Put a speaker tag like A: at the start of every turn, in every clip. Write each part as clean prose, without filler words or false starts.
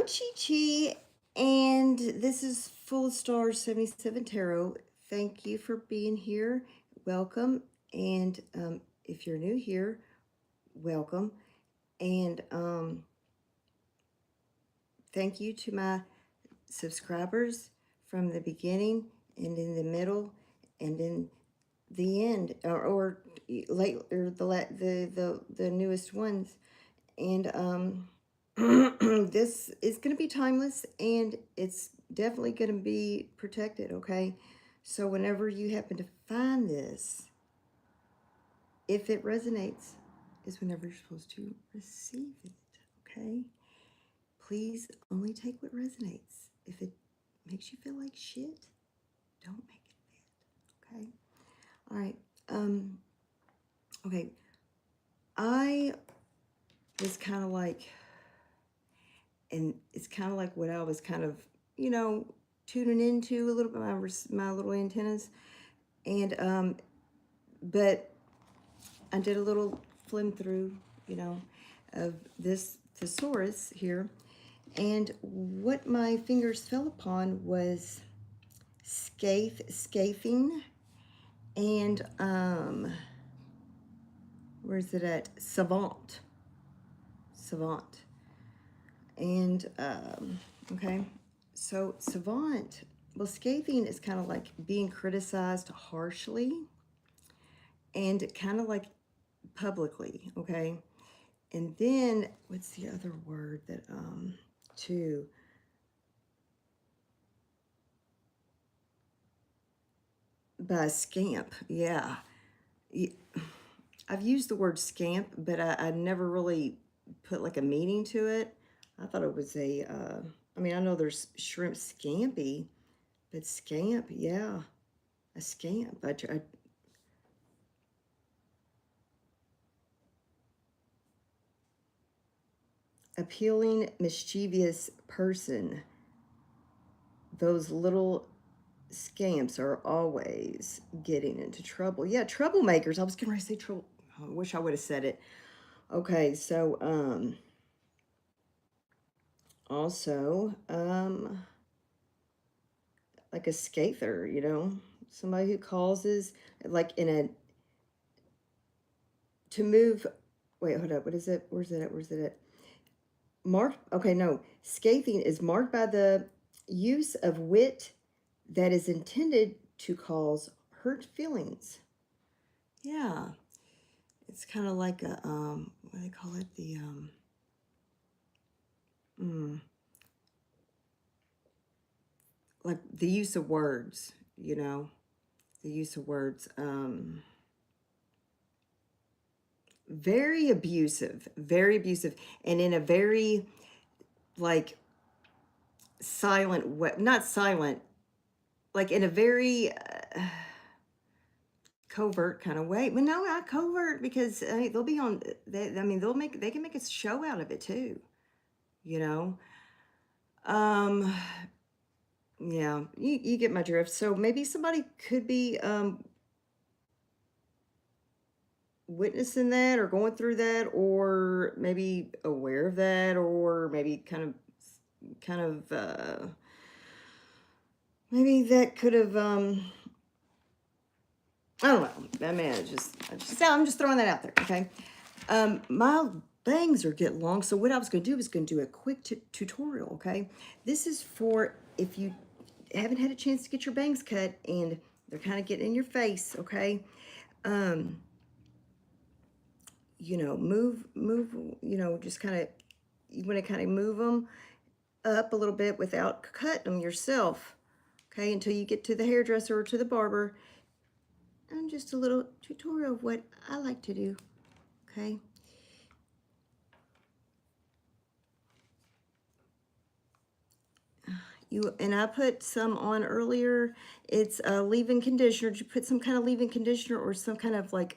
A: Chi Chi, and this is Foolofstars77 Tarot. Thank you for being here. Welcome. And if you're new here, welcome. And thank you to my subscribers from the beginning and in the middle and in the end, or late, or the newest ones. And this is going to be timeless, and it's definitely going to be protected, okay? So whenever you happen to find this, if it resonates, is whenever you're supposed to receive it, okay? Please only take what resonates. If it makes you feel like shit, don't make it fit, okay? All right. Okay. I was kind of like, and it's kind of like what I was kind of, tuning into a little bit, my little antennas. And, but I did a little flim through, of this thesaurus here. And what my fingers fell upon was scathing, and, where's it at? Savant. And, okay, so savant, well, scathing is kind of like being criticized harshly and kind of like publicly, okay? And then, what's the other word that, too? By scamp, yeah. I've used the word scamp, but I never really put like a meaning to it. I thought it was I mean, I know there's shrimp scampi, but scamp, yeah, a scamp. Appealing, mischievous person. Those little scamps are always getting into trouble. Yeah, troublemakers. I was going to say trouble. I wish I would have said it. Okay, so, also, like a scather, somebody who causes, like to move, wait, hold up, what is it? Where's it at? Marked, okay, no, scathing is marked by the use of wit that is intended to cause hurt feelings. Yeah, it's kind of like a, what do they call it? The, like the use of words, the use of words, very abusive, and in a very, like, silent way, not silent, like in a very covert kind of way. But no, not covert, because they'll be on, they can make a show out of it too, you know. Yeah, you get my drift. So maybe somebody could be witnessing that, or going through that, or maybe aware of that, or maybe kind of maybe that could have I don't know. I mean, I'm just throwing that out there, okay? My bangs are getting long, so what I was going to do is going to do a quick tutorial, okay? This is for if you haven't had a chance to get your bangs cut and they're kind of getting in your face, okay? Move, just kind of, you want to kind of move them up a little bit without cutting them yourself, okay? Until you get to the hairdresser or to the barber. And just a little tutorial of what I like to do, okay? And I put some on earlier. It's a leave-in conditioner. You put some kind of leave-in conditioner or some kind of like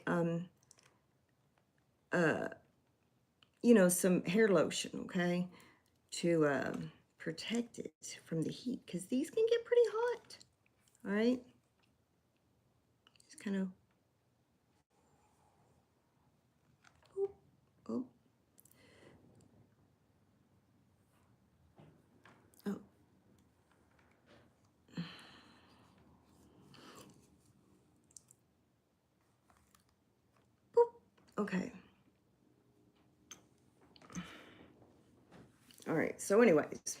A: some hair lotion, okay, to protect it from the heat, because these can get pretty hot. All right, just kind of, oh, Okay. All right. So anyways,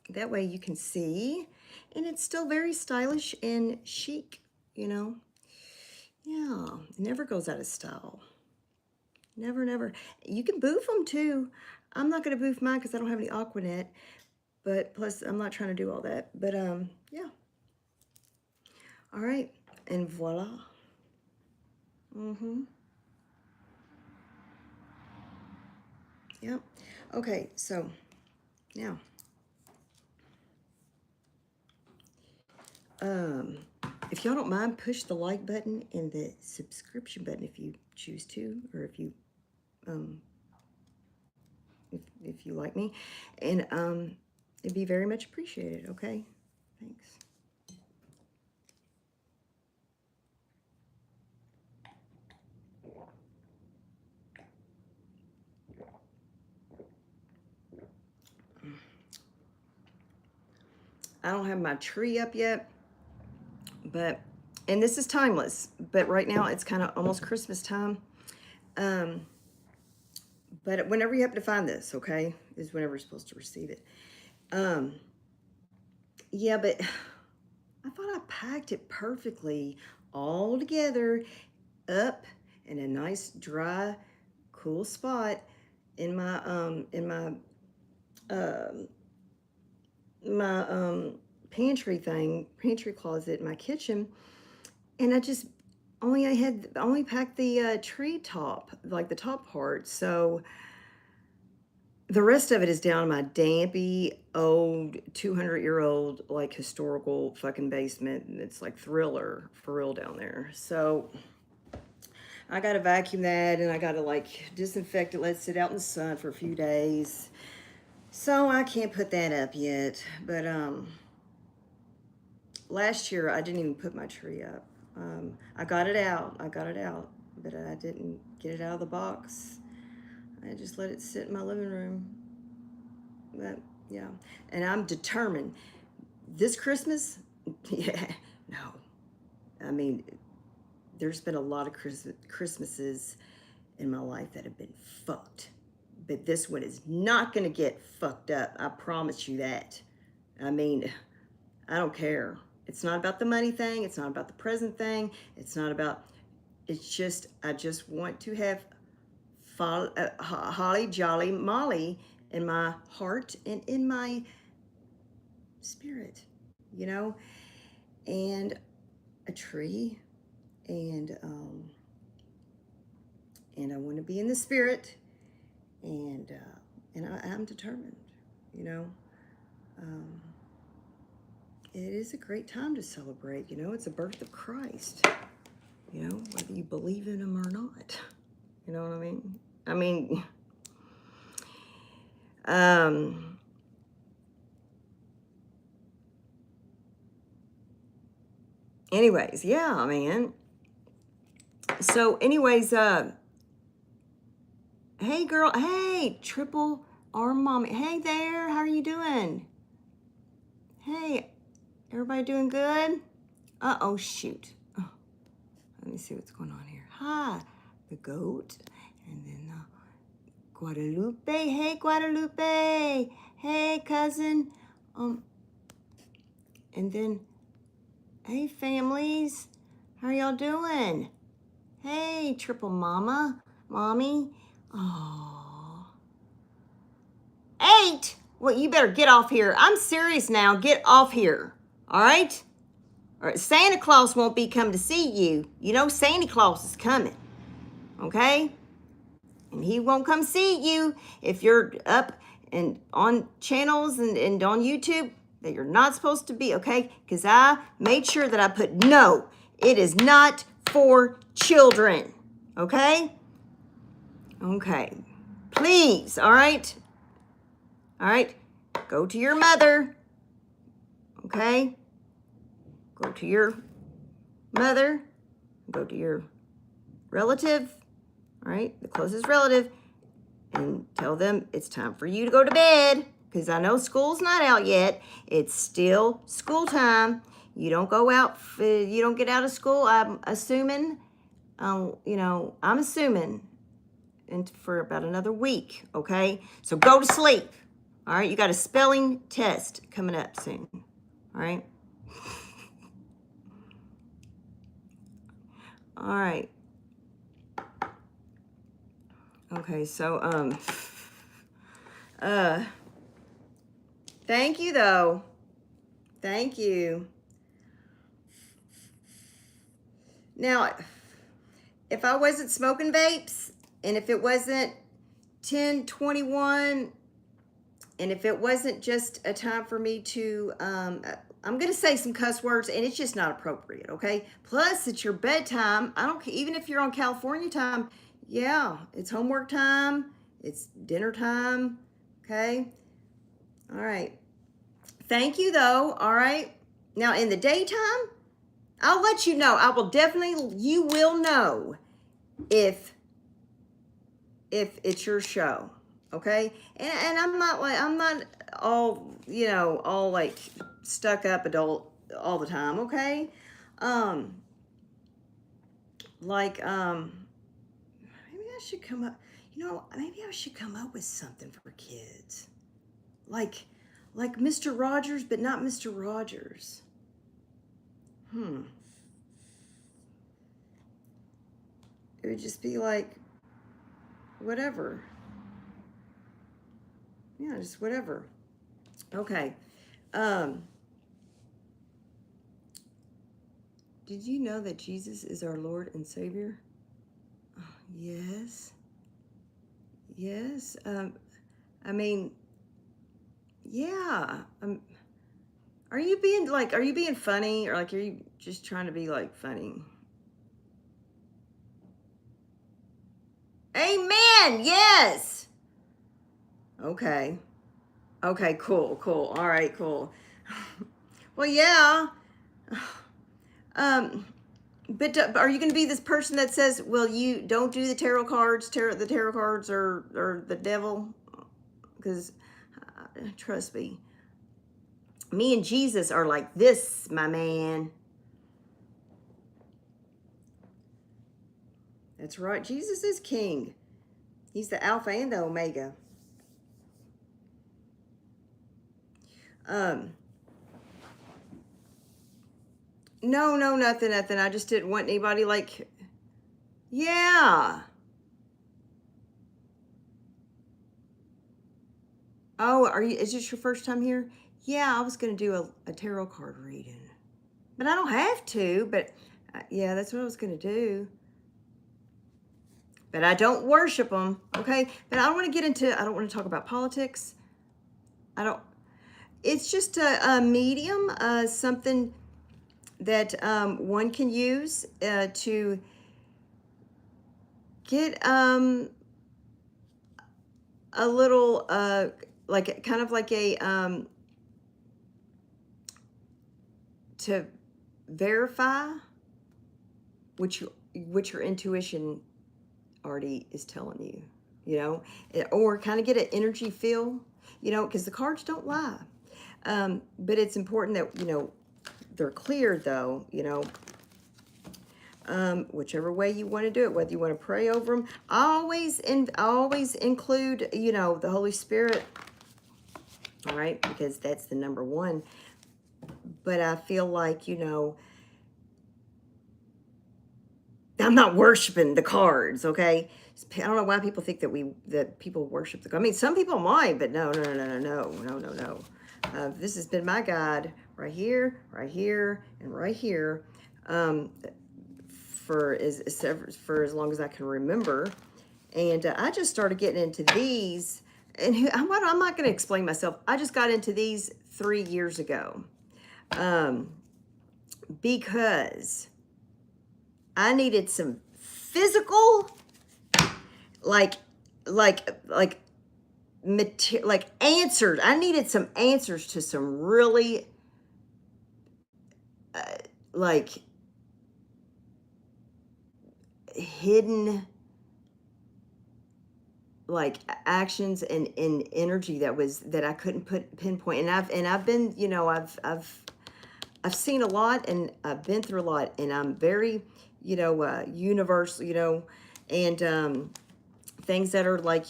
A: that way you can see, and it's still very stylish and chic, you know. Yeah, it never goes out of style. Never, never. You can boof them too. I'm not going to boof mine because I don't have any Aquanet, but plus I'm not trying to do all that. But yeah. All right, and voila. Yep. Okay, so now if y'all don't mind, push the like button and the subscription button if you choose to, or if you if you like me, and it'd be very much appreciated. Okay, thanks. I don't have my tree up yet, but, and this is timeless, but right now it's kind of almost Christmas time. But whenever you happen to find this, okay, is whenever you're supposed to receive it. Yeah, but I thought I packed it perfectly all together up in a nice, dry, cool spot in my pantry closet in my kitchen, and I only packed the tree top, like the top part. So the rest of it is down in my dampy old 200-year-old like historical fucking basement, and it's like Thriller for real down there. So I gotta vacuum that, and I gotta like disinfect it, let it sit out in the sun for a few days. So I can't put that up yet. But last year I didn't even put my tree up. I got it out, but I didn't get it out of the box. I just let it sit in my living room. But yeah, and I'm determined this Christmas, yeah, no. I mean, there's been a lot of Christmases in my life that have been fucked. But this one is not going to get fucked up. I promise you that. I mean, I don't care. It's not about the money thing. It's not about the present thing. It's not about, it's just, I just want to have holly jolly molly in my heart and in my spirit, you know, and a tree, and I want to be in the spirit, and I'm determined, you know. It is a great time to celebrate, you know. It's the birth of Christ, you know, whether you believe in him or not. You know what I mean? Anyways, yeah, man. So anyways, hey girl, hey, triple R mommy. Hey there, how are you doing? Hey, everybody doing good? Uh-oh, shoot. Oh, let me see what's going on here. Hi, the goat, and then Guadalupe. Hey, Guadalupe. Hey, cousin. And then, hey, families. How are y'all doing? Hey, triple mama, mommy. Oh. 8. Well, you better get off here. I'm serious now. Get off here. All right? Or Santa Claus won't be coming to see you. You know Santa Claus is coming. Okay? And he won't come see you if you're up and on channels and on YouTube that you're not supposed to be, okay? Because I made sure that I put no, it is not for children, okay? Okay, please, all right? All right, go to your mother, okay? Go to your mother, go to your relative, all right, the closest relative, and tell them it's time for you to go to bed, because I know school's not out yet. It's still school time. You don't go out, you don't get out of school, I'm assuming, you know, I'm assuming for about another week, okay? So go to sleep, all right? You got a spelling test coming up soon, all right? All right. Okay, so, thank you, though. Thank you. Now, if I wasn't smoking vapes, and if it wasn't 10:21, and if it wasn't just a time for me to, I'm going to say some cuss words, and it's just not appropriate, okay? Plus, it's your bedtime. I don't care, even if you're on California time, yeah, it's homework time, it's dinner time, okay? All right. Thank you, though, all right? Now, in the daytime, I'll let you know. I will definitely, you will know if it's your show, okay? And I'm not all, you know, all like stuck up adult all the time, okay? Like maybe I should come up, you know, maybe I should come up with something for kids, like Mr. Rogers, but not Mr. Rogers. It would just be like whatever. Yeah, just whatever. Okay. Did you know that Jesus is our Lord and Savior? Oh, yes. Yes. I mean, yeah. Are you being funny, or like, are you just trying to be like funny? Amen. Yes. Okay. Okay, cool. All right, cool. Well, yeah. But are you going to be this person that says, well, you don't do the tarot cards, the tarot cards or the devil? Because trust me and Jesus are like this, my man. That's right. Jesus is king. He's the Alpha and the Omega. No, nothing. I just didn't want anybody like, yeah. Oh, is this your first time here? Yeah, I was going to do a tarot card reading. But I don't have to, but yeah, that's what I was going to do. But I don't worship them, okay? But I don't want to talk about politics. It's just a medium, something that one can use to get a little, like kind of like a, to verify what your intuition already is telling you, you know, or kind of get an energy feel, you know, because the cards don't lie. But it's important that, you know, they're clear though, you know, whichever way you want to do it, whether you want to pray over them. I always include, you know, the Holy Spirit, all right, because that's the number one. But I feel like, you know, I'm not worshiping the cards, okay? I don't know why people think that people worship the cards. I mean, some people might, but no. This has been my guide right here, and right here, for as long as I can remember. And I just started getting into these, and I'm not going to explain myself. I just got into these 3 years ago, because I needed some physical, like answers. I needed some answers to some really, like hidden, like actions and energy that I couldn't pinpoint. And I've been, you know, I've seen a lot, and I've been through a lot, and I'm very universal, and things that are like,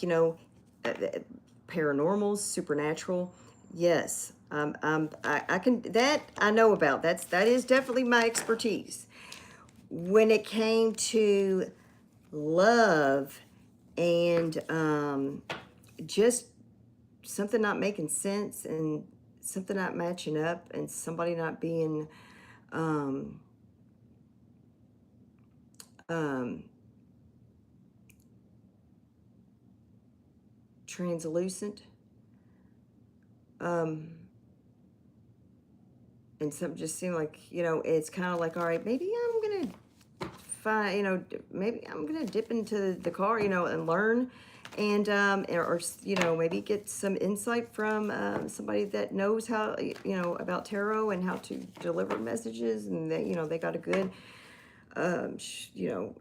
A: paranormal, supernatural. Yes, I can, that I know about. That is definitely my expertise. When it came to love and just something not making sense and something not matching up and somebody not being um, um, translucent, um, and something just seemed like, it's kind of like, all right, maybe I'm gonna find, maybe I'm gonna dip into the car, and learn, and or maybe get some insight from somebody that knows how, about tarot and how to deliver messages, and they got a good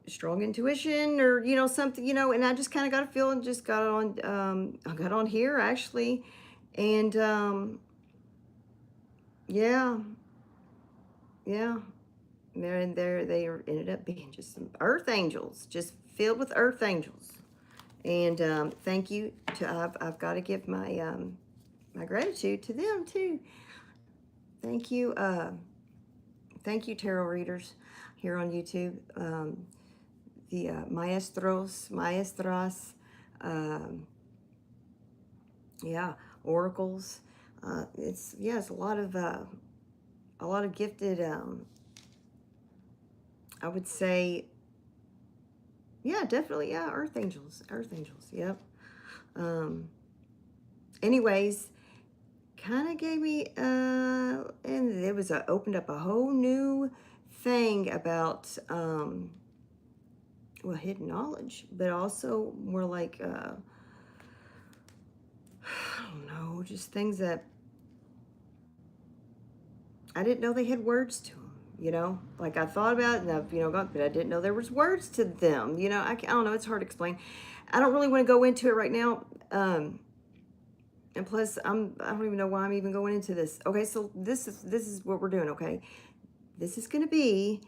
A: strong intuition, or something, and I just kind of got a feel and just got on, I got on here actually, and yeah, yeah. They ended up being just some earth angels, just filled with earth angels. And thank you to, I've got to give my gratitude to them too. Thank you, thank you, tarot readers here on YouTube. The maestras, um, yeah, oracles. It's a lot of gifted. I would say, yeah, definitely, yeah, earth angels, yep. Um, anyways, kind of gave me, and it was opened up a whole new thing about, well, hidden knowledge, but also more like, I don't know, just things that I didn't know they had words to them. Like I thought about it and I've, but I didn't know there was words to them. I don't know. It's hard to explain. I don't really want to go into it right now. And plus, I don't even know why I'm even going into this. Okay, so this is what we're doing. Okay, this is going to be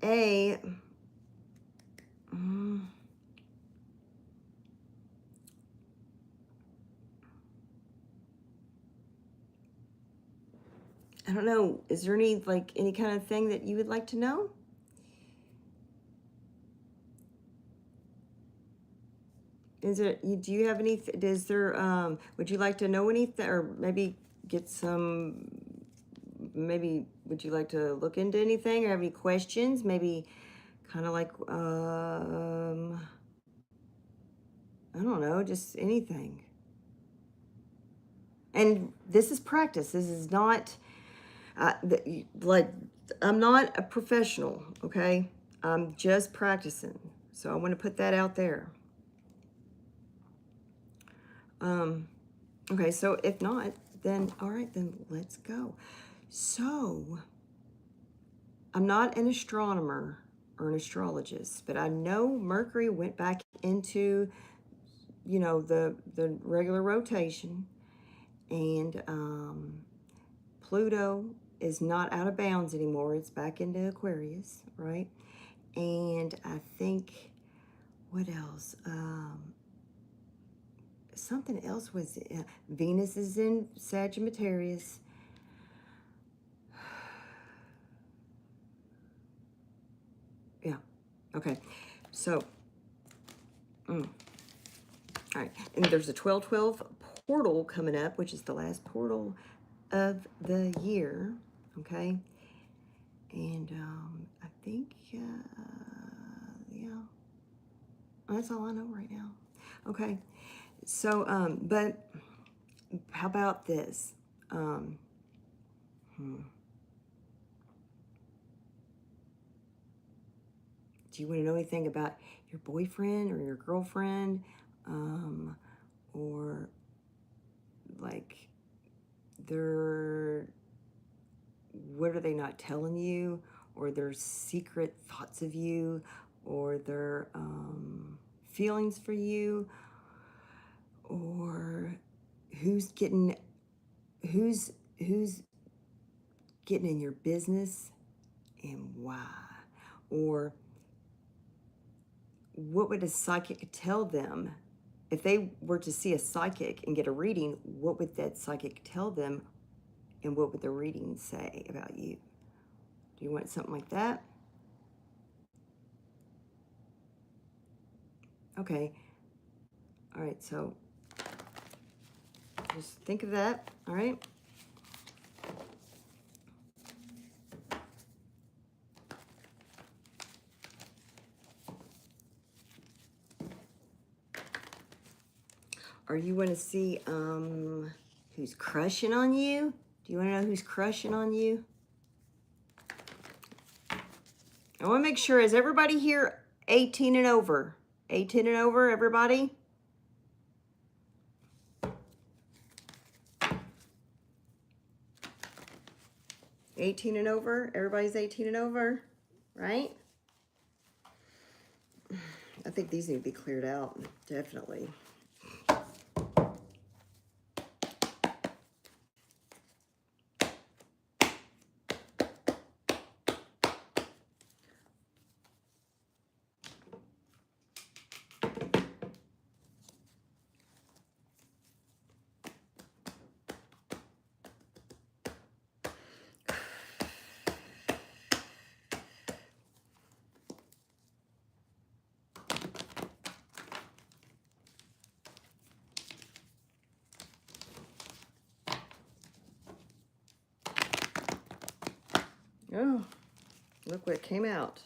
A: a. I don't know. Is there any kind of thing that you would like to know? Is it? Do you have any? Is there? Would you like to know anything, or maybe get some? Maybe would you like to look into anything, or have any questions? Maybe, kind of like I don't know, just anything. And this is practice. This is not like, I'm not a professional. Okay, I'm just practicing. So I want to put that out there. Okay, so if not, then all right, then let's go. So I'm not an astronomer or an astrologist, but I know Mercury went back into, the regular rotation, and Pluto is not out of bounds anymore. It's back into Aquarius, right? And I think, what else? Something else was, Venus is in Sagittarius. Yeah. Okay. So, all right. And there's a 12/12 portal coming up, which is the last portal of the year. Okay. And I think, yeah, that's all I know right now. Okay. So, but how about this? Do you want to know anything about your boyfriend or your girlfriend? Or like their, what are they not telling you? Or their secret thoughts of you? Or their feelings for you? Or who's getting who's getting in your business and why? Or what would a psychic tell them? If they were to see a psychic and get a reading, what would that psychic tell them? And what would the reading say about you? Do you want something like that? Okay. All right, so just think of that, all right? Or you want to see who's crushing on you? Do you want to know who's crushing on you? I want to make sure, is everybody here 18 and over? 18 and over, everybody? $18 and over? Everybody's 18 and over, right? I think these need to be cleared out, definitely. Oh, look what came out.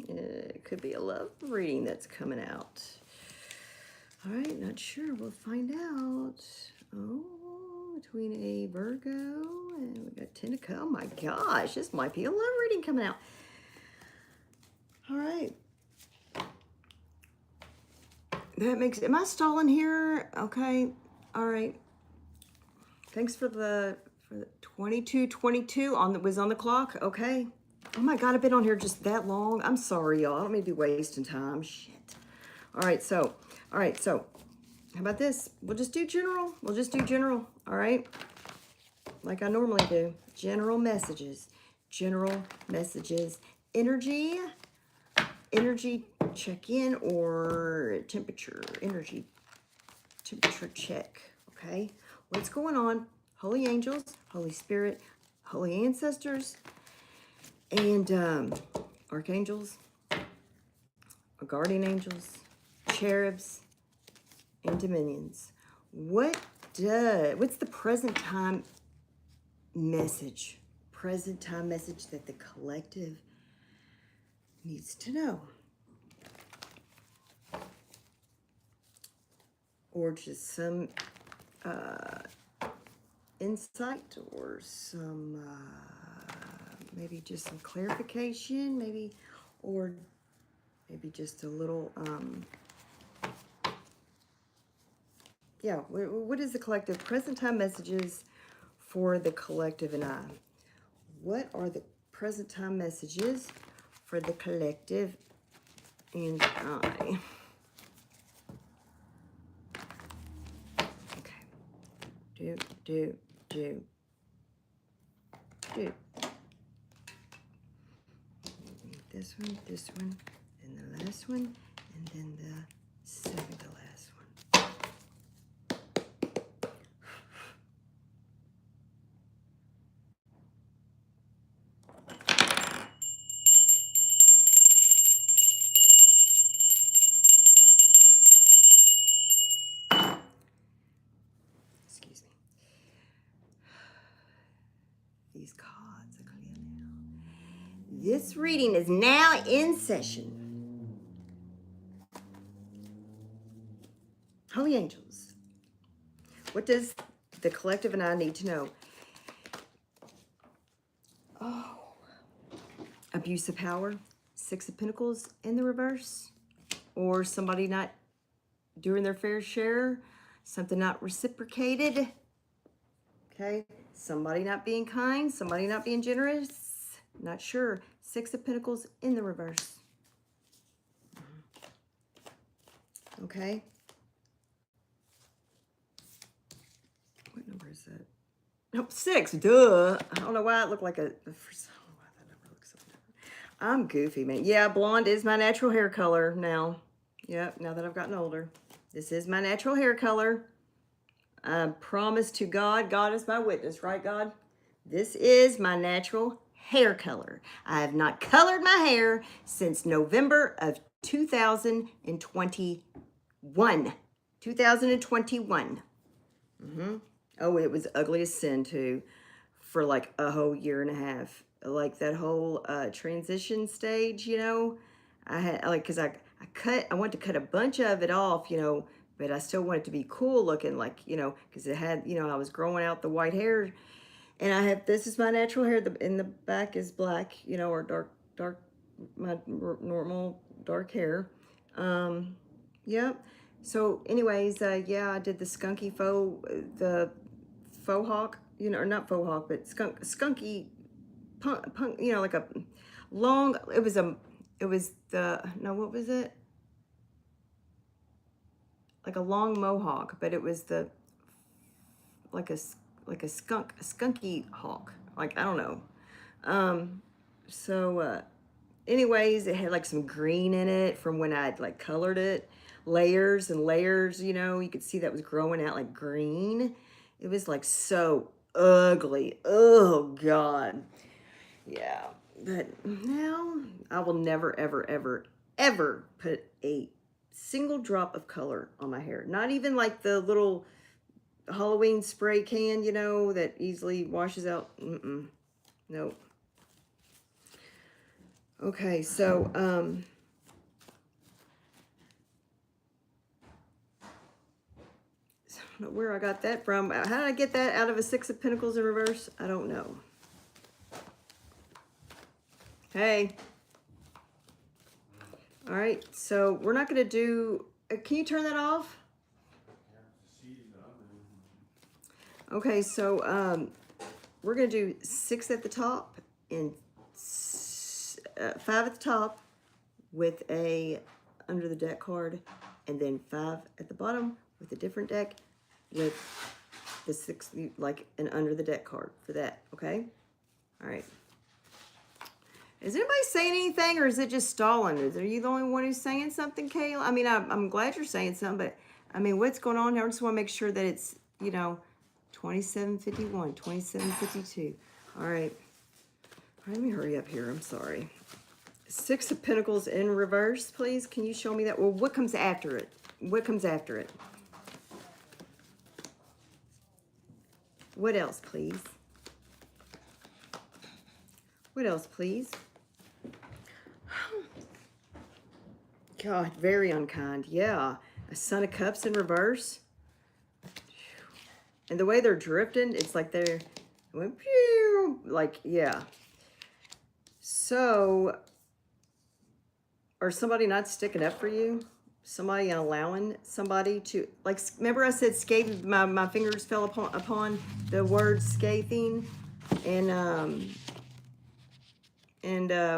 A: It could be a love reading that's coming out. All right, not sure. We'll find out. Oh, between a Virgo and we got 10 of Cups. Oh my gosh, this might be a love reading coming out. All right. That makes, am I stalling here? Okay. All right. Thanks for the 22:22 was on the clock. Okay. Oh my God, I've been on here just that long. I'm sorry, y'all. I don't mean to be wasting time. Shit. All right, so how about this? We'll just do general. We'll just do general. All right. Like I normally do. General messages. General messages. Energy check-in or temperature. Energy temperature check. Okay. What's going on? Holy angels, Holy Spirit, holy ancestors, and archangels, guardian angels, cherubs, and dominions. What's the present time message? Present time message that the collective needs to know. Or just some insight or some maybe just some clarification, maybe, or maybe just a little yeah, what is the collective present time messages for the collective and I? What are the present time messages for the collective and I? Okay. Do. This one, and the last one, and then the second to last one. Excuse me. These cards are clear now. This reading is now in session. Holy angels, what does the collective and I need to know? Oh, abuse of power, Six of Pentacles in the reverse, or somebody not doing their fair share, something not reciprocated, okay? Somebody not being kind, somebody not being generous, not sure. Six of Pentacles in the reverse. Okay. What number is that? Oh, 6, duh. I don't know why it looked like a, I don't know why that number looks so different. I'm goofy, man. Yeah, blonde is my natural hair color now. Yep, now that I've gotten older. This is my natural hair color. I promise to God, God is my witness, right, God? This is my natural hair color. I have not colored my hair since November of 2021. 2021. Oh, it was ugly as sin, too, for like a whole year and a half. Like that whole transition stage, you know. I had, like, because I wanted to cut a bunch of it off, you know, but I still wanted to be cool looking, like, you know, because it had, you know, I was growing out the white hair. And I have, this is my natural hair. In the back is black, you know, or dark, my normal dark hair. Yep. So anyways, yeah, I did the skunky the faux hawk, you know, or not faux hawk, but skunky punk, you know, like a long, it was the, no, what was it? Like a long mohawk, but it was the, like a, a skunky hawk. Like, I don't know. So, anyways, it had like some green in it from when I'd like colored it, layers and layers, you know, you could see that was growing out like green. It was like so ugly. Oh God. Yeah. But now I will never, ever, ever, ever put a single drop of color on my hair. Not even like the little Halloween spray can, you know, that easily washes out. Nope. Okay, so, I don't know where I got that from. How did I get that out of a Six of Pentacles in reverse? I don't know. Hey. All right, so we're not going to do, can you turn that off? Okay, so we're going to do 6 at the top and 5 at the top with a under the deck card, and then 5 at the bottom with a different deck with the 6, like an under the deck card for that, okay? All right. Is anybody saying anything, or is it just stalling? Are you the only one who's saying something, Kayla? I mean, I'm glad you're saying something, but I mean, what's going on here? I just want to make sure that it's, you know, 2751, 2752. All right. Let me hurry up here. I'm sorry. 6 of Pentacles in reverse, please. Can you show me that? Well, what comes after it? What comes after it? What else, please? What else, please? God, very unkind. Yeah. A Son of Cups in reverse. And the way they're drifting, it's like they're went pew, like, yeah. So, or somebody not sticking up for you? Somebody allowing somebody to, like, remember I said scathing, my fingers fell upon the word scathing, and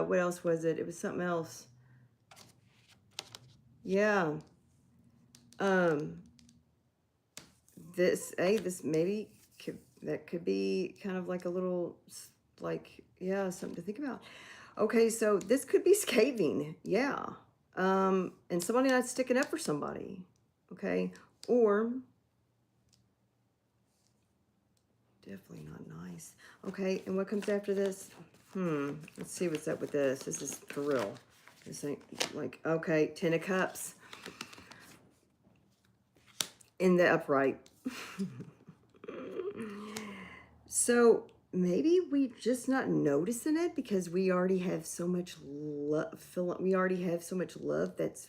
A: what else was it? It was something else. Yeah. This maybe that could be kind of like a little, like, yeah, something to think about. Okay, so this could be scathing, yeah. And somebody not sticking up for somebody, okay? Or definitely not nice. Okay, and what comes after this? Let's see what's up with this. This is for real. This ain't like, okay, 10 of Cups in the upright. So maybe we're just not noticing it because we already have so much love. We already have so much love that's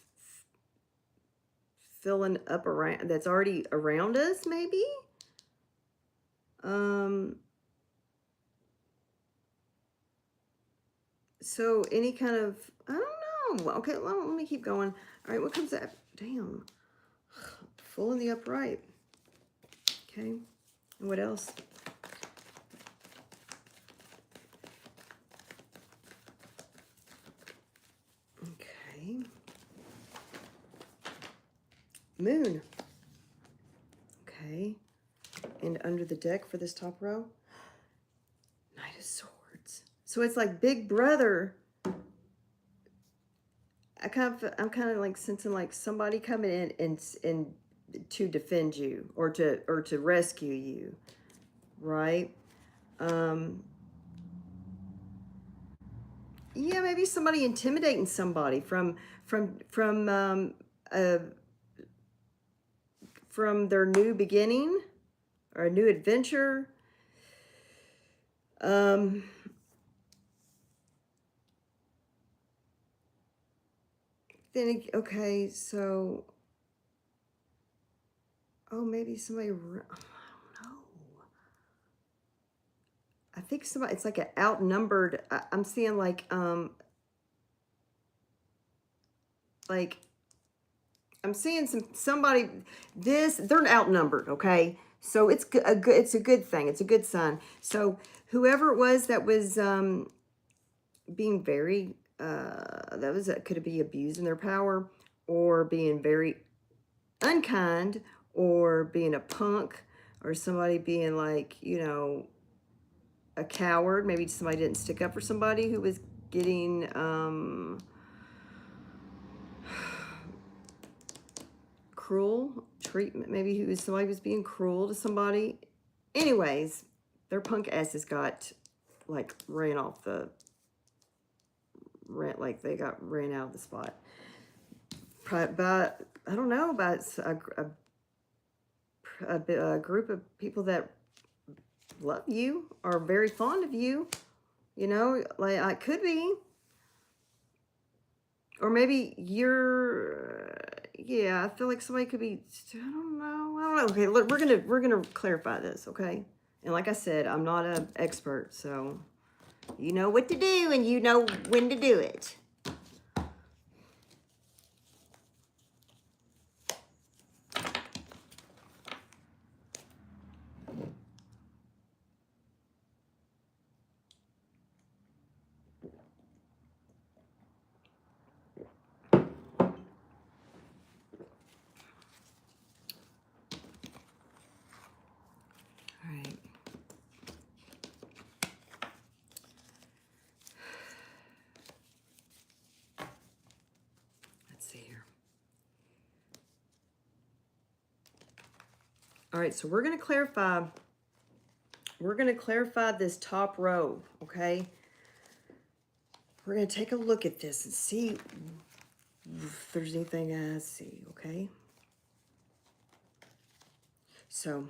A: filling up around, that's already around us, maybe. So any kind of, I don't know. Okay, well, let me keep going. All right, what comes up? Damn. Full in the upright. Okay. And what else? Okay. Moon. Okay. And under the deck for this top row, Knight of Swords. So it's like Big Brother I'm kind of like sensing like somebody coming in and to defend you or to rescue you, right? Yeah, maybe somebody intimidating somebody uh, from their new beginning or a new adventure. Um, okay, so oh, maybe somebody. I don't know. I think somebody. It's like an outnumbered. I'm seeing like I'm seeing somebody. They're outnumbered. Okay, so it's a good thing. It's a good sign. So whoever it was that was being very could be abusing their power or being very unkind or being a punk or somebody being like, a coward. Maybe somebody didn't stick up for somebody who was getting cruel treatment. Maybe somebody was being cruel to somebody. Anyways, their punk asses got like ran off the rent, like they got ran out of the spot. But I don't know, about a group of people that love you, are very fond of you, like I could be, or maybe yeah, I feel like somebody could be, I don't know. Okay, look, we're gonna clarify this, okay? And like I said, I'm not an expert, so you know what to do and you know when to do it. All right. Let's see here. All right, so we're going to clarify this top row, okay? We're going to take a look at this and see if there's anything I see, okay? So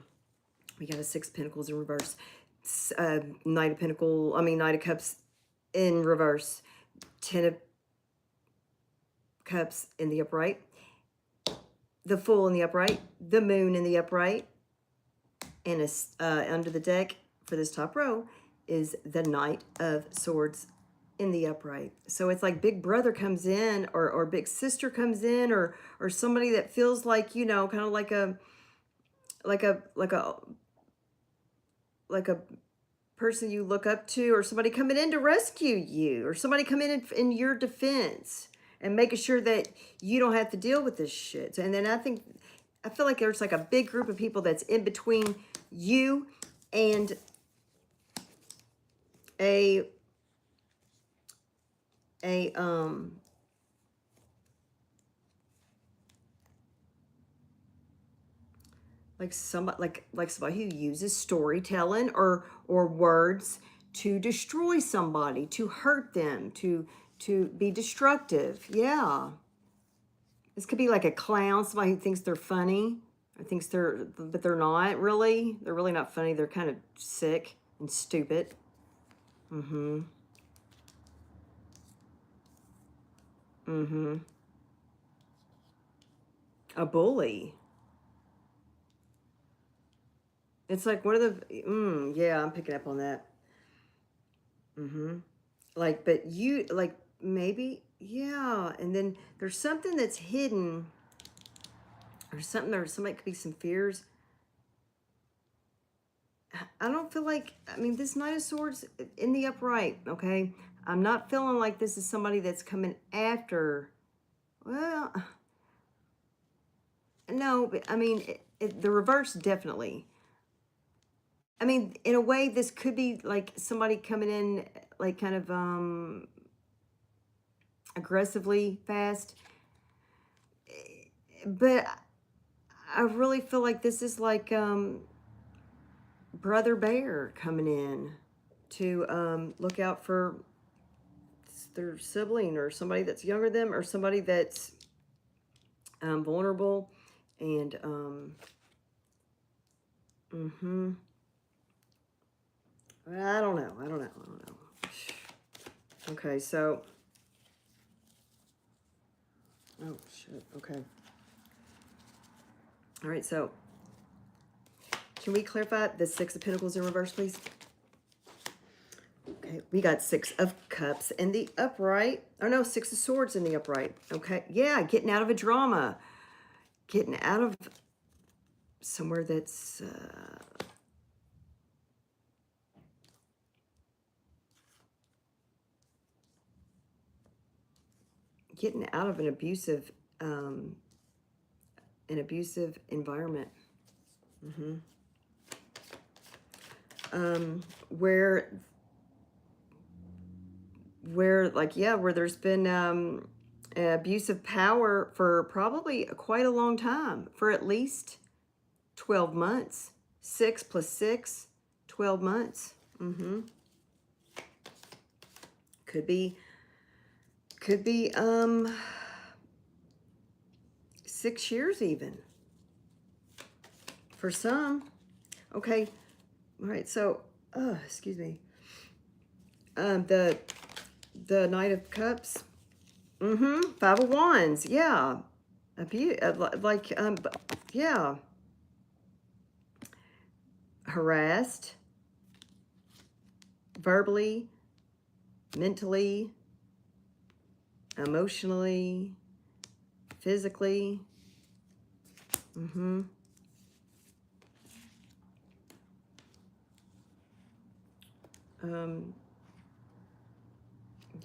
A: we got a 6 of Pentacles in reverse, Knight of Cups in reverse, 10 of Cups in the upright, the Fool in the upright, the Moon in the upright, and under the deck for this top row is the Knight of Swords in the upright. So it's like Big Brother comes in, or Big Sister comes in, or somebody that feels like, kind of like a person you look up to, or somebody coming in to rescue you, or somebody coming in your defense and making sure that you don't have to deal with this shit. And then I feel like there's like a big group of people that's in between you and like somebody who uses storytelling or words to destroy somebody, to hurt them, to be destructive. Yeah. This could be like a clown, somebody who thinks they're funny, or thinks but they're not really. They're really not funny. They're kind of sick and stupid. Mm-hmm. Mm-hmm. A bully. It's like one of the, yeah, I'm picking up on that. Mm-hmm. Like, but you, like, maybe, yeah. And then there's something that's hidden, or somebody could be some fears. I don't feel like, this Knight of Swords in the upright, okay? I'm not feeling like this is somebody that's coming after, well, no, but the reverse, definitely. In a way, this could be like somebody coming in, like kind of, aggressively fast. But I really feel like this is like Brother Bear coming in to look out for their sibling or somebody that's younger than them or somebody that's vulnerable. And I don't know. Okay, so oh shit. Okay. All right, so can we clarify the Six of Pentacles in reverse, please? Okay, we got Six of Cups in the upright. Oh no, Six of Swords in the upright. Okay, yeah, getting out of a drama. Getting out of somewhere that's getting out of an abusive environment. Where like, yeah, where there's been abuse of power for probably quite a long time, for at least 12 months. 6 plus 6, 12 months. Could be 6 years even for some. Okay, all right, so excuse me. The Knight of Cups. Five of Wands. Yeah. Yeah. Harassed. Verbally. Mentally. Emotionally. Physically.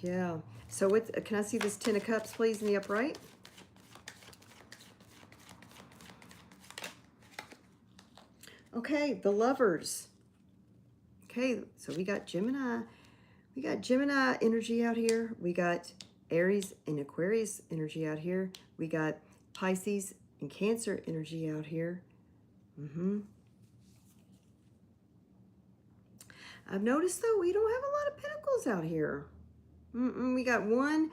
A: Yeah. So can I see this Ten of Cups, please, in the upright? Okay, the Lovers. Okay, so we got Gemini. We got Gemini energy out here. We got Aries and Aquarius energy out here. We got Pisces and Cancer energy out here. I've noticed, though, we don't have a lot of Pentacles out here. We got one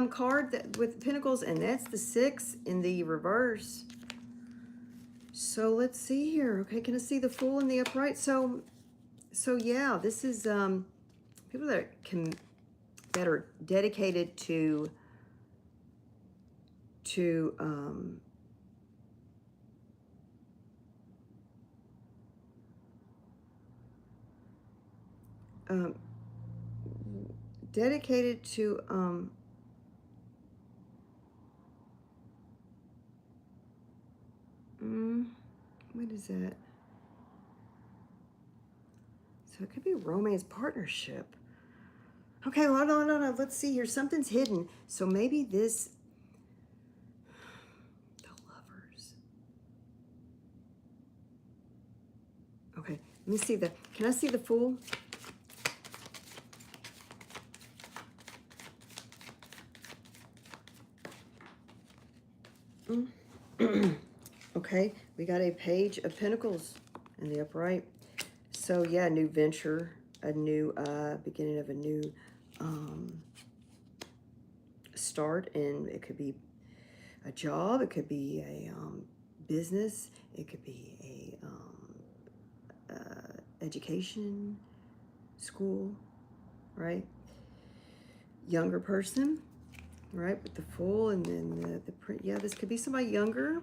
A: card with Pentacles, and that's the 6 in the reverse. So let's see here. Okay, can I see the Fool in the upright? So yeah, this is people that are dedicated to dedicated to what is that? So it could be romance partnership. Okay, well, no. Let's see here. Something's hidden. So maybe this, the Lovers. Okay, let me see can I see the Fool? Okay, we got a Page of Pentacles in the upright. So yeah, a new venture, a new beginning of a new start, and it could be a job, it could be a business, it could be a education, school, right? Younger person, right, with the Fool, and then yeah, this could be somebody younger.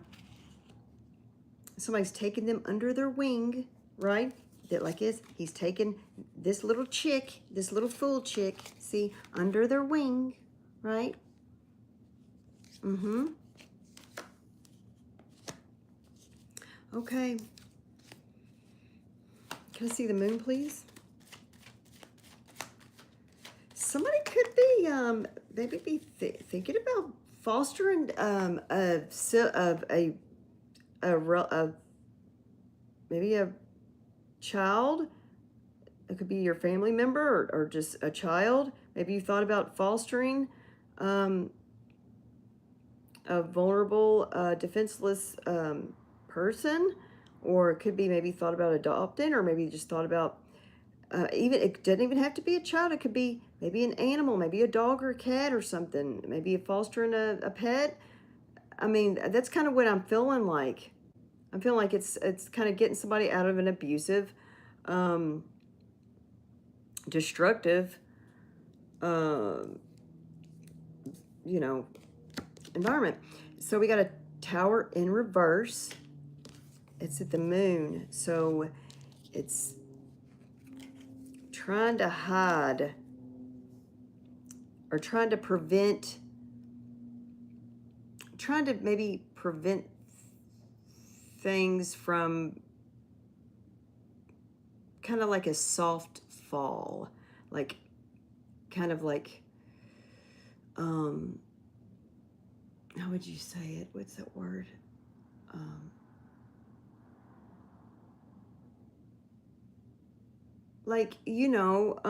A: Somebody's taking them under their wing, right? That like this, he's taking this little chick, this little Fool chick, see, under their wing, right? Okay. Can I see the Moon, please? Somebody could be maybe be thinking about fostering maybe a child. It could be your family member or just a child. Maybe you thought about fostering a vulnerable, defenseless person, or it could be maybe thought about adopting, or maybe just thought about even, it doesn't even have to be a child. It could be maybe an animal, maybe a dog or a cat or something, maybe fostering a pet. I mean, that's kind of what I'm feeling like. I'm feeling like it's kind of getting somebody out of an abusive, destructive, uh, you know, environment. So we got a Tower in reverse. It's at the moon, so it's trying to hide or trying to prevent, trying to maybe prevent things from kind of like a soft fall, like kind of like, how would you say it? What's that word? Like, you know,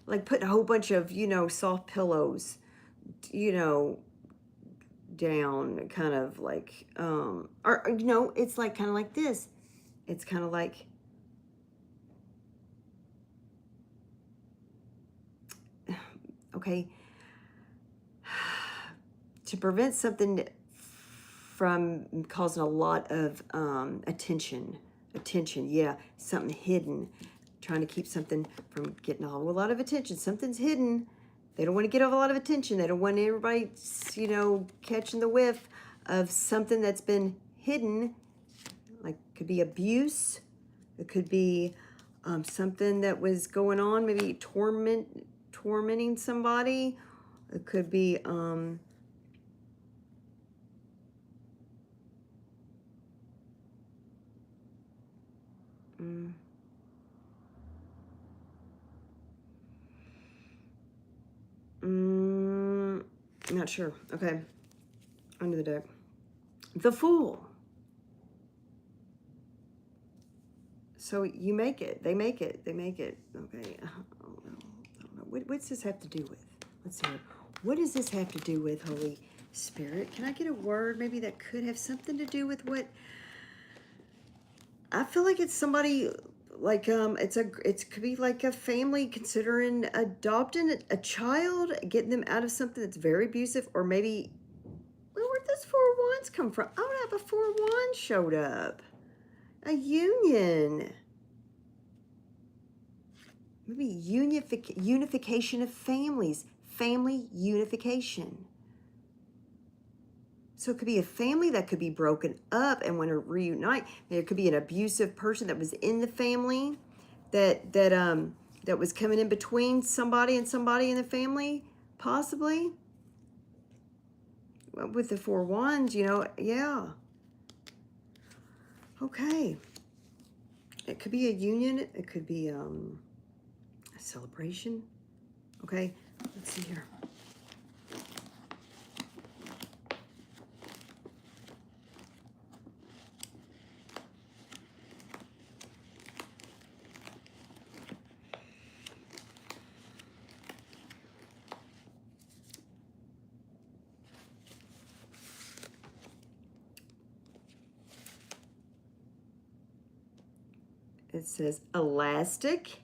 A: like putting a whole bunch of, you know, soft pillows, you know, down, kind of like, or, you know, it's like kind of like this. It's kind of like, okay, to prevent something from causing a lot of attention, yeah, something hidden, trying to keep something from getting a whole lot of attention. Something's hidden. They don't want to get a lot of attention. They don't want everybody, you know, catching the whiff of something that's been hidden. Like, could be abuse. It could be something that was going on, maybe tormenting somebody. It could be not sure. Okay. Under the deck. The Fool. So you make it. They make it. They make it. Okay. I don't know. What's this have to do with? Let's see. What does this have to do with, Holy Spirit? Can I get a word maybe that could have something to do with what? I feel like it's somebody, like, it could be like a family considering adopting a child, getting them out of something that's very abusive, or maybe, where'd those 4 wands come from? I would have a 4 wands showed up. A union. Maybe unification of families. Family unification. So it could be a family that could be broken up and want to reunite. There could be an abusive person that was in the family that was coming in between somebody and somebody in the family, possibly. With the 4 wands, you know, yeah. Okay. It could be a union. It could be a celebration. Okay, let's see here. It says elastic.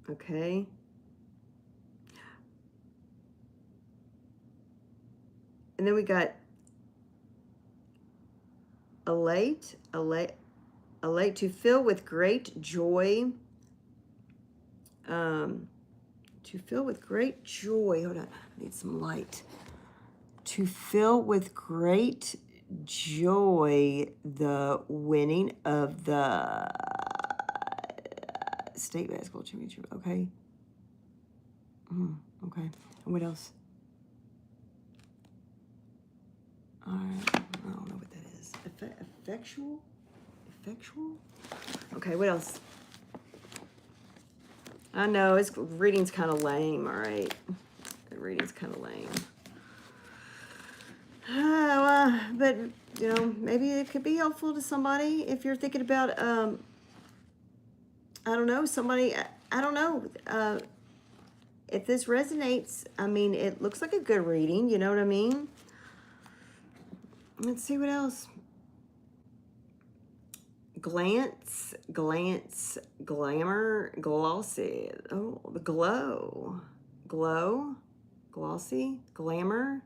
A: Okay. And then we got elate, to fill with great joy. To fill with great joy. Hold on, I need some light. To fill with great joy the winning of the state basketball championship. Okay. Okay. And what else? I don't know what that is. Effectual? Okay, what else? I know, his reading's kind of lame, all right. The reading's kind of lame. But, you know, maybe it could be helpful to somebody if you're thinking about, I don't know, somebody, I don't know. if this resonates, I mean, it looks like a good reading. You know what I mean? Let's see what else. Glance, glance, glamour, glossy. Oh, the glow. Glow, glossy, glamour.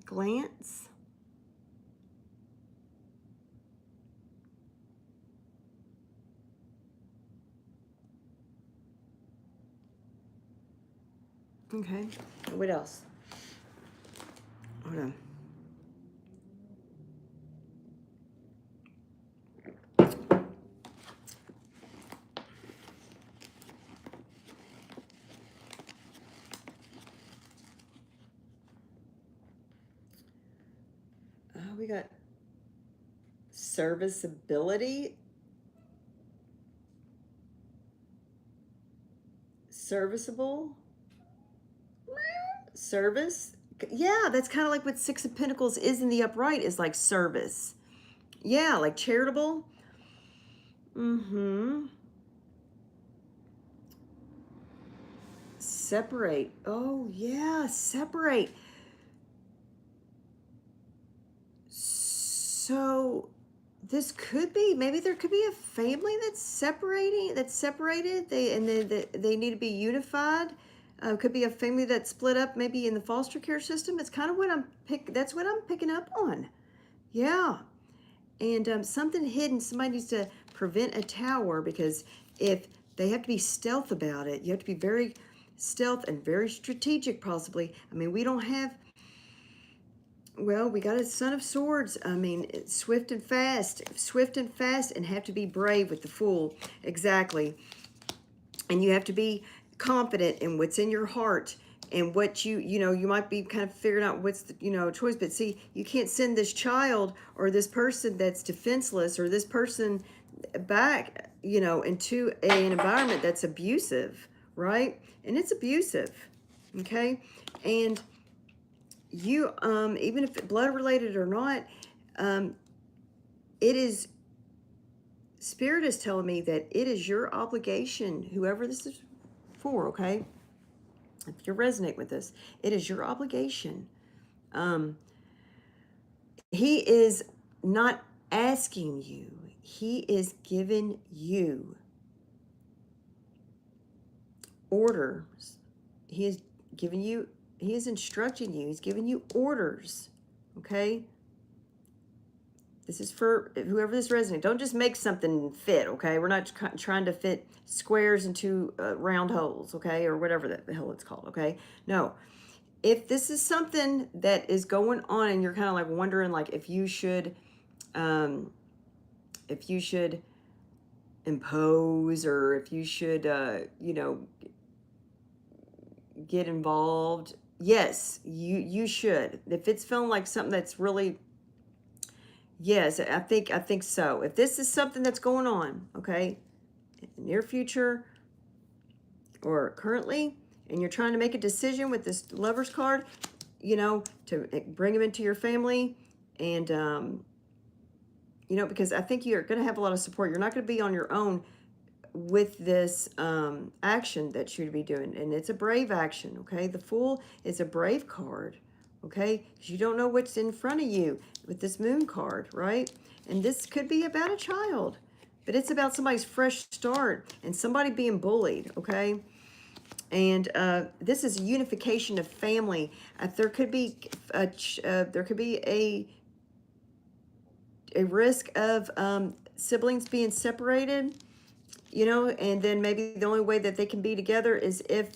A: Glance. Okay, what else? Hold on. We got serviceability. Serviceable. Service. Yeah, that's kind of like what Six of Pentacles is in the upright, is like service. Yeah, like charitable. Separate. Oh, yeah, separate. So this could be, maybe there could be a family that's separated. They need to be unified. Could be a family that's split up, maybe in the foster care system. It's kind of what that's what I'm picking up on. Yeah. And something hidden, somebody needs to prevent a tower, because if they have to be stealth about it, you have to be very stealth and very strategic, possibly. I mean, we don't have, well, we got a Son of Swords. I mean, swift and fast, and have to be brave with the Fool. Exactly. And you have to be confident in what's in your heart, and what you might be kind of figuring out what's the, choice. But see, you can't send this child or this person that's defenseless, or this person back, into an environment that's abusive, right? And it's abusive, okay? And you, even if it's blood related or not, it is, Spirit is telling me that it is your obligation, whoever this is for, okay? If you resonate with this, it is your obligation. He is not asking you. He is giving you orders. He is giving you, he is instructing you. He's giving you orders, okay? This is for whoever this resonates. Don't just make something fit, okay? We're not trying to fit squares into round holes, okay? Or whatever the hell it's called, okay? No. If this is something that is going on and you're kind of like wondering, like, if you should impose, or if you should, get involved, yes, you should. If it's feeling like something that's really, yes, I think so. If this is something that's going on, okay, in the near future or currently, and you're trying to make a decision with this Lover's card, to bring him into your family, and, because I think you're going to have a lot of support. You're not going to be on your own with this action that you're to be doing. And it's a brave action, okay? The Fool is a brave card, okay? Because you don't know what's in front of you with this Moon card, right? And this could be about a child, but it's about somebody's fresh start and somebody being bullied, okay? And this is a unification of family. There could be a risk of siblings being separated, and then maybe the only way that they can be together is if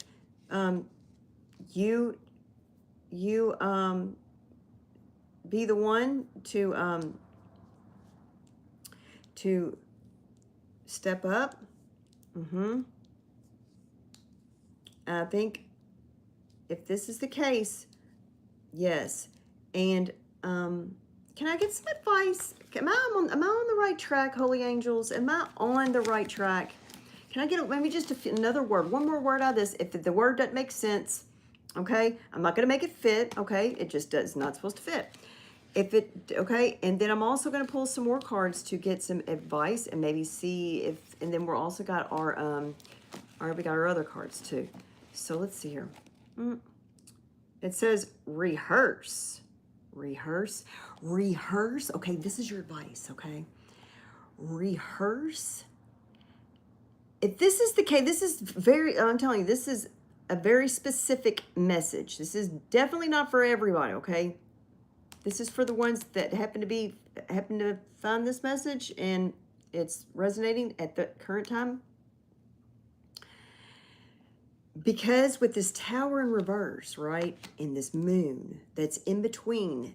A: you be the one to step up. I think if this is the case, yes. And can I get some advice? Am I on the right track, holy angels? Am I on the right track? Can I get maybe just another word, one more word out of this? If the word doesn't make sense, okay, I'm not going to make it fit, okay? It just does not supposed to fit. Okay, and then I'm also going to pull some more cards to get some advice and maybe see if, and then we're also got our All right, we got our other cards too. So let's see here. It says rehearse. Rehearse. Rehearse. Okay, this is your advice, okay? Rehearse. If this is the case, this is very, I'm telling you, this is a very specific message. This is definitely not for everybody, okay? This is for the ones that happen to find this message and it's resonating at the current time. Because with this Tower in reverse, right, and this moon that's in between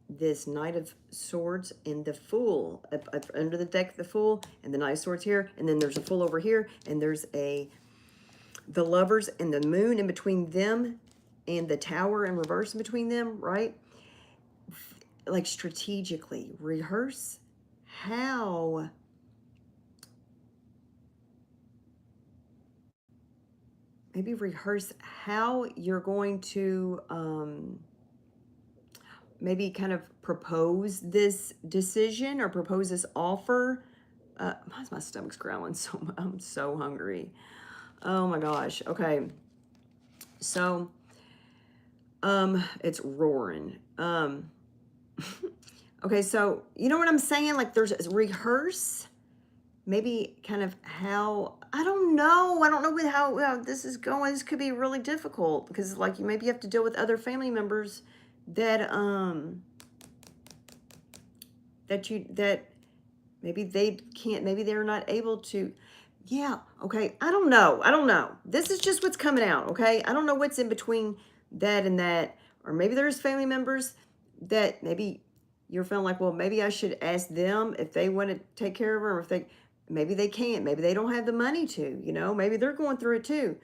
A: this Knight of Swords and the Fool, up under the deck, the Fool, and the Knight of Swords here, and then there's a Fool over here, and there's the Lovers and the moon in between them, and the Tower in reverse in between them, right? Like strategically, rehearse how maybe rehearse how you're going to maybe kind of propose this decision or propose this offer. My stomach's growling, so I'm so hungry. Oh my gosh. Okay. So, it's roaring. Okay, so you know what I'm saying? Like there's rehearse, maybe kind of how, I don't know with how this is going. This could be really difficult because like you maybe have to deal with other family members that that maybe they can't, maybe they're not able to. Yeah, okay. I don't know. This is just what's coming out, okay? I don't know what's in between that and that. Or maybe there's family members that maybe you're feeling like, well, maybe I should ask them if they want to take care of her, or if maybe they can't. Maybe they don't have the money to, maybe they're going through it too.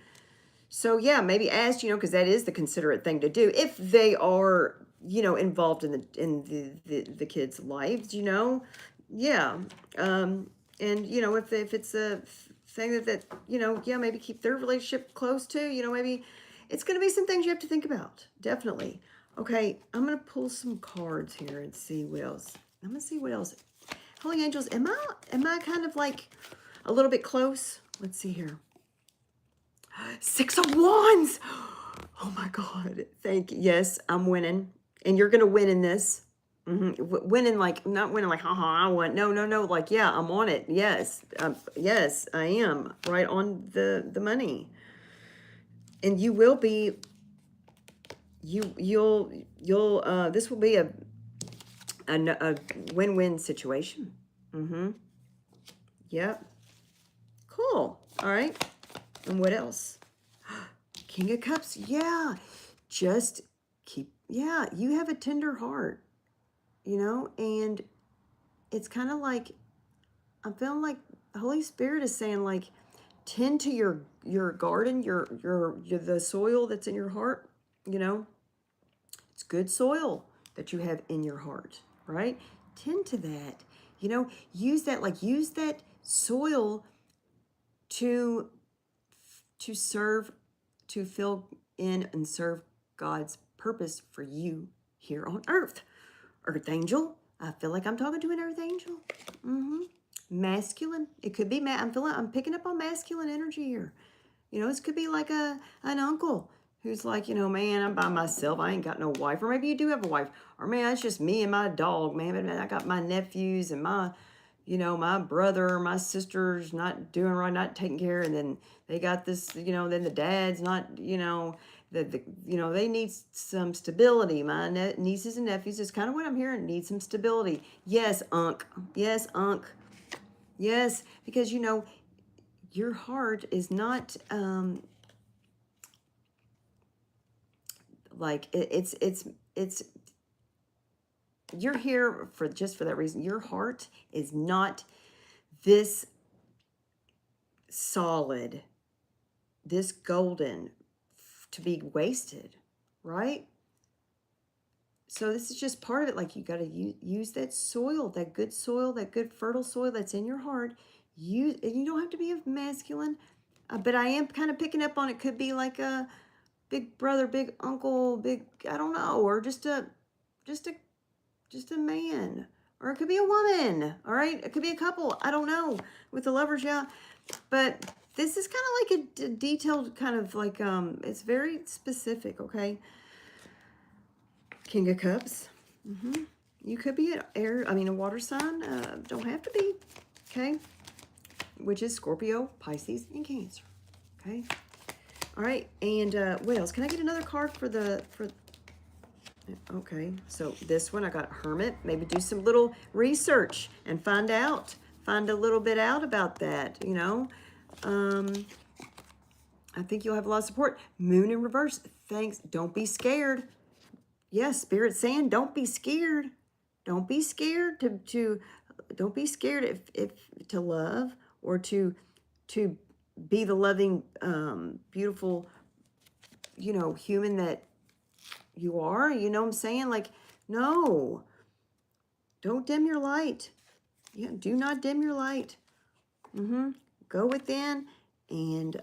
A: So yeah, maybe ask, because that is the considerate thing to do if they are, involved in the kids' lives, Yeah. And if it's a thing that yeah, maybe keep their relationship close too, maybe it's going to be some things you have to think about. Definitely. Okay, I'm going to pull some cards here and see what else. I'm going to see what else. Holy angels, am I kind of like a little bit close? Let's see here. 6 of Wands. Oh my God. Thank you. Yes, I'm winning. And you're going to win in this. Winning, like, not winning like, haha, I won. No. Like, yeah, I'm on it. Yes. Yes, I am. Right on the money. And you will be, you'll this will be a win-win situation. Yep. Cool. All right. And what else? King of Cups. Yeah. Just keep, yeah, you have a tender heart, and it's kind of like, I'm feeling like the Holy Spirit is saying, like, tend to your garden, your the soil that's in your heart, It's good soil that you have in your heart, right? Tend to that. Use that soil to serve, to fill in and serve God's purpose for you here on earth. Earth angel. I feel like I'm talking to an earth angel. Masculine. It could be, I'm picking up on masculine energy here. This could be like an uncle who's like, man, I'm by myself. I ain't got no wife. Or maybe you do have a wife. Or man, it's just me and my dog, man. But I got my nephews and my, my brother, my sister's not doing right, not taking care. And then they got this, then the dad's not, they need some stability. My nieces and nephews is kind of what I'm hearing. Need some stability. Yes, Unc. Yes, Unc. Yes, because, your heart is not, like it's you're here for that reason. Your heart is not this solid, this golden to be wasted, right? So this is just part of it. Like you got to use that soil, that good fertile soil that's in your heart. You don't have to be a masculine, but I am kind of picking up on it. Could be like a big brother, big uncle, I don't know, or just a man, or it could be a woman. All right, it could be a couple. I don't know with the Lovers, yeah, but This is kind of like a detailed kind of like, it's very specific, okay? King of Cups. You could be a water sign. Don't have to be, okay? Which is Scorpio, Pisces, and Cancer, okay? All right, and what else? Can I get another card for okay, so this one, I got Hermit. Maybe do some little research and find a little bit out about that, you know? I think you'll have a lot of support. Moon in reverse. Thanks. Don't be scared. Yes, Spirit saying, don't be scared. Don't be scared don't be scared if to love or to be the loving, beautiful, you know, human that you are. You know what I'm saying? Like, no, don't dim your light. Yeah, do not dim your light. Go within and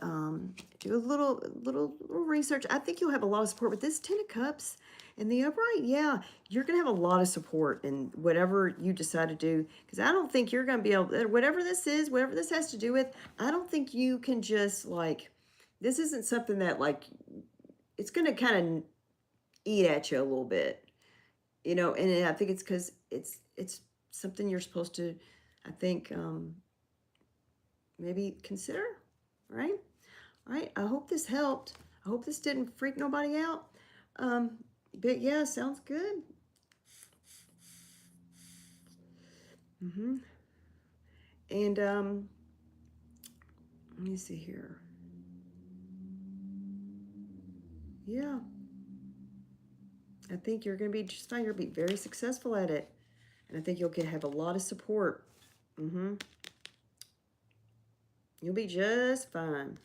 A: do a little research. I think you'll have a lot of support with this Ten of Cups and the upright. Yeah, you're gonna have a lot of support in whatever you decide to do, because I don't think you're gonna be able, whatever this is, whatever this has to do with, I don't think you can just like, this isn't something that like, it's gonna kind of eat at you a little bit, you know. And I think it's because it's something you're supposed to, I think, maybe consider, right? All right, I hope this helped. I hope this didn't freak nobody out. But yeah, sounds good. And let me see here. Yeah, I think you're going to be just fine. You're going to be very successful at it. And I think you'll have a lot of support. You'll be just fine.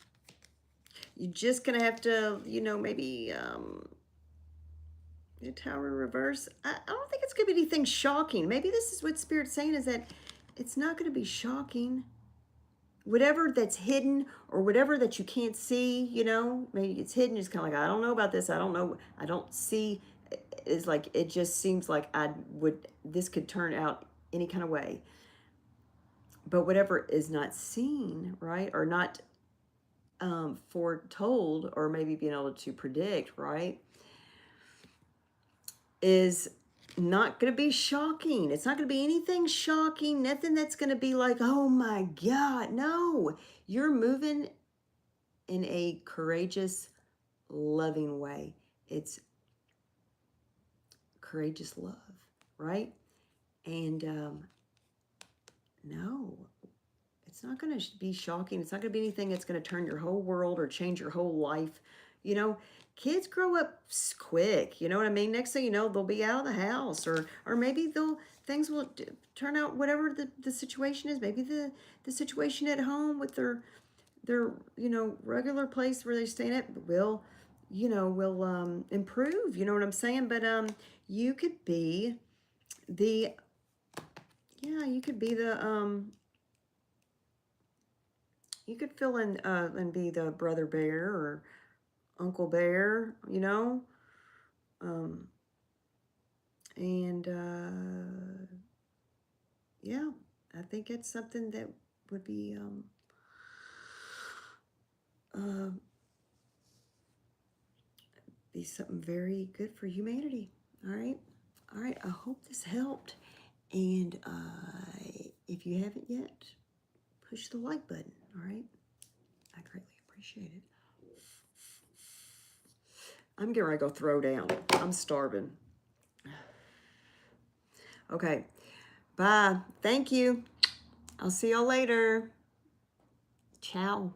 A: You're just going to have to, you know, maybe the Tower in reverse. I don't think it's going to be anything shocking. Maybe this is what Spirit's saying, is that it's not going to be shocking. Whatever that's hidden or whatever that you can't see, you know, maybe it's hidden. It's kind of like, I don't know about this. I don't know. I don't see. It's like, it just seems like this could turn out any kind of way. But whatever is not seen, right, or not foretold, or maybe being able to predict, right, is not going to be shocking. It's not going to be anything shocking, nothing that's going to be like, oh my God. No, you're moving in a courageous, loving way. It's courageous love, right? And no, it's not going to be shocking. It's not going to be anything that's going to turn your whole world or change your whole life. You know, kids grow up quick. You know what I mean? Next thing you know, they'll be out of the house, or maybe things will turn out, whatever the situation is. Maybe the situation at home with their you know, regular place where they're staying at will improve. You know what I'm saying? But you could be the you could be the you could fill in and be the brother bear or Uncle Bear, you know. And yeah, I think it's something that would be something very good for humanity. All right. I hope this helped. And if you haven't yet, push the like button. All right. I greatly appreciate it. I'm getting ready to go throw down. I'm starving. Okay. Bye. Thank you. I'll see y'all later. Ciao.